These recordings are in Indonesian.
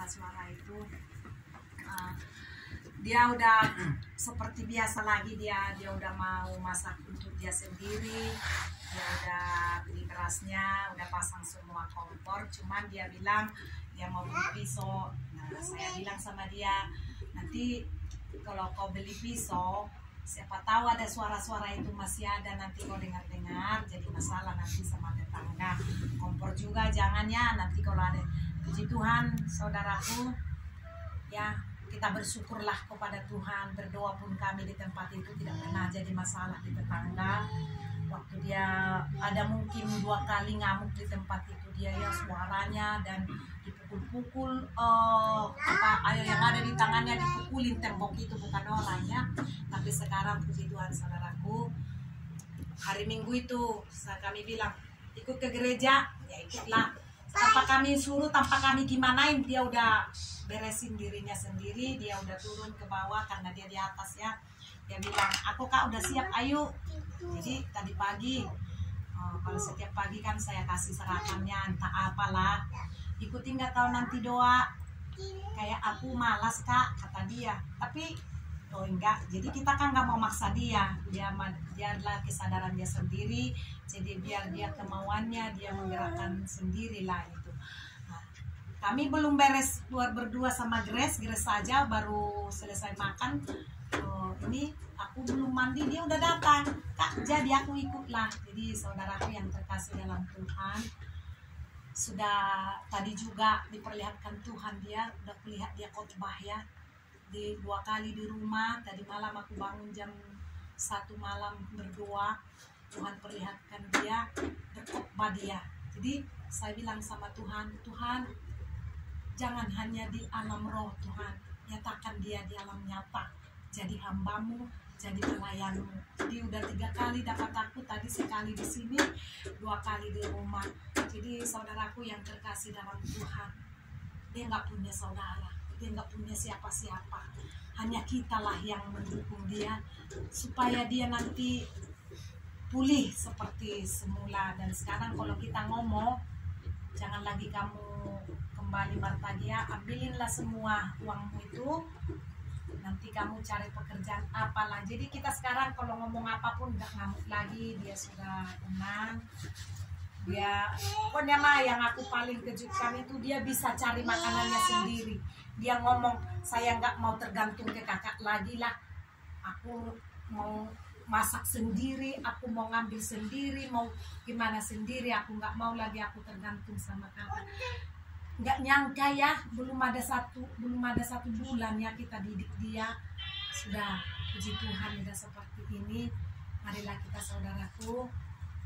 suara-suara itu dia udah seperti biasa lagi, dia udah mau masak untuk dia sendiri, dia udah beli berasnya, udah pasang semua kompor. Cuman dia bilang dia mau beli pisau. Nah, saya bilang sama dia, nanti kalau kau beli pisau, siapa tahu ada suara-suara itu masih ada, nanti kau dengar-dengar jadi masalah nanti sama tetangga. Kompor juga jangan ya, nanti kalau ada. Puji Tuhan saudaraku, ya kita bersyukurlah kepada Tuhan, berdoa pun kami di tempat itu tidak pernah jadi masalah di tetangga. Waktu dia ada mungkin 2 kali ngamuk di tempat itu, dia ya suaranya dan dipukul-pukul ayo yang ada di tangannya dipukulin tembok itu, bukan orangnya. Tapi sekarang puji Tuhan saudaraku, hari Minggu itu kami bilang ikut ke gereja, ya ikutlah. Tanpa kami suruh, tanpa kami gimanain, dia udah beresin dirinya sendiri, dia udah turun ke bawah karena dia di atas ya. Dia bilang, aku kak udah siap, ayo. Jadi tadi pagi, kalau setiap pagi kan saya kasih serapannya entah apalah, ikutin nggak tahu nanti doa. Kayak aku malas kak, kata dia. Tapi oh enggak, jadi kita kan nggak mau maksa dia adalah kesadaran dia sendiri, jadi biar dia kemauannya dia menggerakkan sendirilah itu. Nah, kami belum beres berdua sama Grace saja baru selesai makan. Ini aku belum mandi, dia udah datang kak, jadi aku ikutlah. Jadi saudaraku yang terkasih dalam Tuhan, sudah tadi juga diperlihatkan Tuhan, dia udah lihat dia khotbah ya di 2 kali di rumah. Tadi malam aku bangun jam 1 malam berdoa, Tuhan perlihatkan dia berkhotbah dia. Jadi saya bilang sama Tuhan, Tuhan jangan hanya di alam roh Tuhan, nyatakan dia di alam nyata, jadi hambamu, jadi pelayanmu. Jadi udah 3 kali dapat aku, tadi sekali di sini, 2 kali di rumah. Jadi saudaraku yang terkasih dalam Tuhan, dia nggak punya saudara, dia nggak punya siapa-siapa, hanya kitalah yang mendukung dia supaya dia nanti pulih seperti semula. Dan sekarang kalau kita ngomong, jangan lagi kamu kembali bertanya, ambilinlah semua uangmu itu, nanti kamu cari pekerjaan apalah. Jadi kita sekarang kalau ngomong apapun nggak ngamuk lagi, dia sudah tenang. Dia pokoknya mah yang aku paling kejutkan itu dia bisa cari makanannya sendiri. Dia ngomong, saya nggak mau tergantung ke kakak lagi lah, aku mau masak sendiri, aku mau ngambil sendiri, mau gimana sendiri, aku nggak mau lagi aku tergantung sama kakak. Nggak nyangka ya, belum ada satu bulan ya kita didik dia, sudah puji Tuhan udah seperti ini. Marilah kita saudaraku,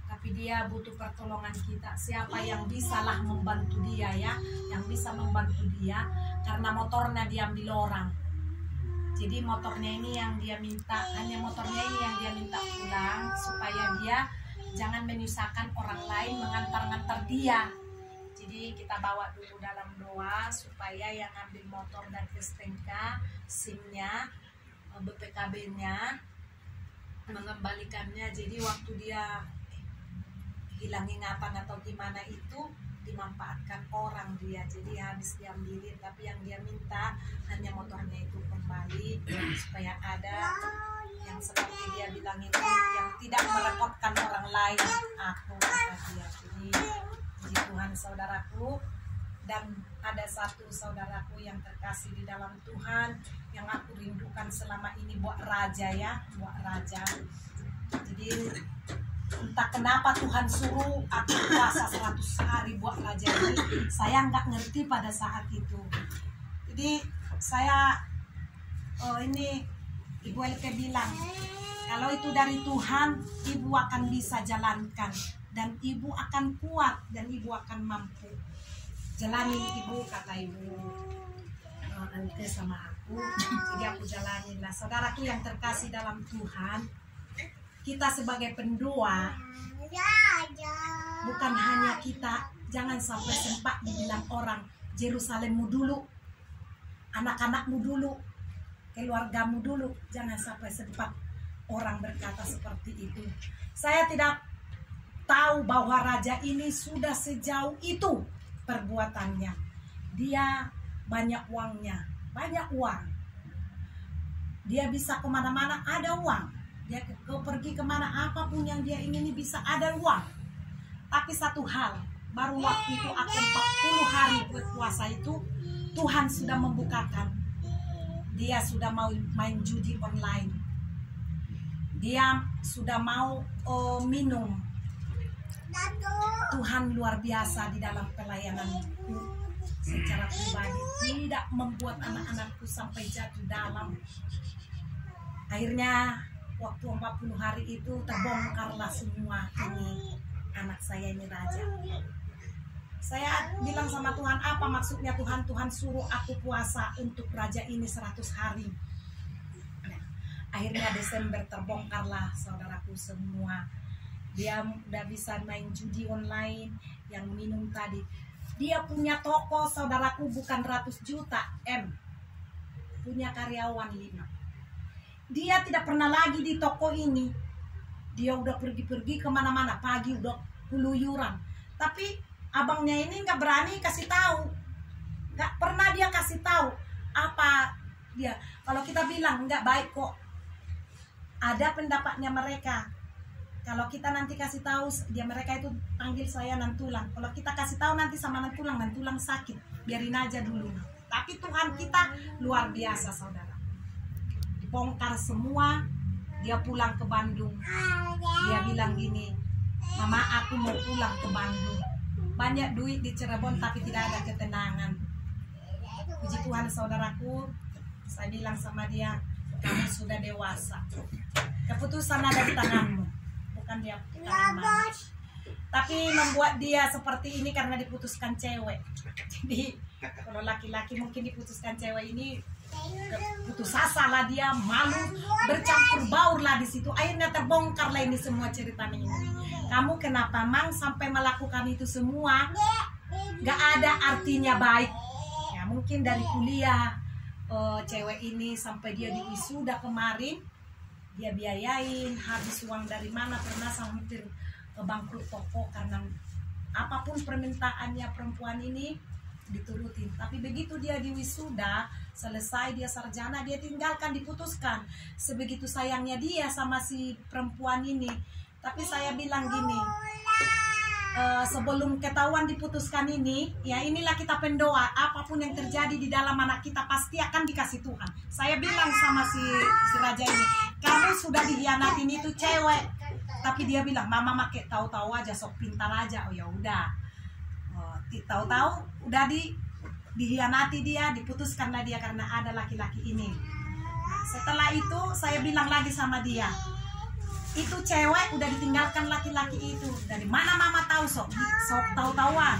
tapi dia butuh pertolongan kita. Siapa yang bisalah membantu dia ya, yang bisa membantu dia, karena motornya diambil orang. Jadi motornya ini yang dia minta, hanya motornya ini yang dia minta pulang, supaya dia jangan menyusahkan orang lain mengantar-ngantar dia. Jadi kita bawa dulu dalam doa supaya yang ambil motor dan STNK, SIM-nya, BPKB-nya, mengembalikannya. Jadi waktu dia hilang ingatan atau gimana itu dimanfaatkan orang dia, jadi habis diambilin. Tapi yang dia minta hanya motornya itu kembali, supaya ada yang seperti dia bilang itu, yang tidak merepotkan orang lain, aku kata dia. Jadi puji Tuhan saudaraku. Dan ada satu saudaraku yang terkasih di dalam Tuhan yang aku rindukan selama ini, buat raja ya, buat raja. Jadi entah kenapa Tuhan suruh aku puasa 100 hari buat raja ini, saya nggak ngerti pada saat itu. Jadi saya ini Ibu Elke bilang, kalau itu dari Tuhan, Ibu akan bisa jalankan, dan Ibu akan kuat, dan Ibu akan mampu jalanin Ibu, kata Ibu Elke sama aku. Jadi aku jalanin lah. Saudaraku yang terkasih dalam Tuhan, kita sebagai pendoa, bukan hanya kita, jangan sampai sempat dibilang orang, Yerusalemmu dulu, anak-anakmu dulu, keluargamu dulu. Jangan sampai sempat orang berkata seperti itu. Saya tidak tahu bahwa raja ini sudah sejauh itu perbuatannya. Dia banyak uangnya, banyak uang. Dia bisa kemana-mana ada uang. Dia pergi kemana, apapun yang dia ingini bisa ada uang. Tapi satu hal, baru waktu itu aku 40 hari berpuasa itu, Tuhan sudah membukakan. Dia sudah mau main judi online. Dia sudah mau minum. Tuhan luar biasa di dalam pelayananku secara pribadi, tidak membuat anak-anakku sampai jatuh dalam. Akhirnya waktu 40 hari itu terbongkarlah semua ini anak saya ini raja. Saya bilang sama Tuhan, apa maksudnya Tuhan? Tuhan suruh aku puasa untuk raja ini 100 hari. Nah, akhirnya Desember terbongkarlah saudaraku semua. Dia udah bisa main judi online, yang minum tadi. Dia punya toko saudaraku bukan 100 juta M. Punya karyawan 5. Dia tidak pernah lagi di toko ini. Dia udah pergi-pergi kemana-mana. Pagi udah keluyuran. Tapi abangnya ini nggak berani kasih tahu. Nggak pernah dia kasih tahu apa dia. Kalau kita bilang nggak baik kok. Ada pendapatnya mereka. Kalau kita nanti kasih tahu, dia mereka itu panggil saya Nantulang. Kalau kita kasih tahu nanti sama Nantulang, Nantulang sakit. Biarin aja dulu. Tapi Tuhan kita luar biasa saudara. Bongkar semua, dia pulang ke Bandung. Dia bilang gini, mama aku mau pulang ke Bandung. Banyak duit di Cirebon tapi tidak ada ketenangan. Puji Tuhan saudaraku, saya bilang sama dia, kamu sudah dewasa. Keputusan ada di tanganmu, bukan dia tangan mama. Tapi membuat dia seperti ini karena diputuskan cewek. Jadi kalau laki-laki mungkin diputuskan cewek ini putus asa lah, dia malu, bercampur baur lah di situ. Akhirnya terbongkar lah ini semua ceritanya ini. Kamu kenapa mang sampai melakukan itu semua? Gak ada artinya baik. Ya mungkin dari kuliah cewek ini sampai dia di wisuda kemarin, dia biayain, habis uang dari mana, pernah hampir bangkrut toko karena apapun permintaannya perempuan ini diturutin. Tapi begitu dia di wisuda, selesai dia sarjana, dia tinggalkan, diputuskan. Sebegitu sayangnya dia sama si perempuan ini. Tapi saya bilang gini, sebelum ketahuan diputuskan ini, ya inilah kita pendoa, apapun yang terjadi di dalam anak kita pasti akan dikasih Tuhan. Saya bilang sama si raja ini, kamu sudah dihianatin itu cewek. Tapi dia bilang, mama make tahu-tahu aja, sok pintar aja. Oh ya udah. Tahu-tahu udah dihianati dia, diputuskanlah dia karena ada laki-laki ini. Nah, setelah itu saya bilang lagi sama dia, itu cewek udah ditinggalkan laki-laki itu. Dari mana mama tahu sok tahu-tahuan?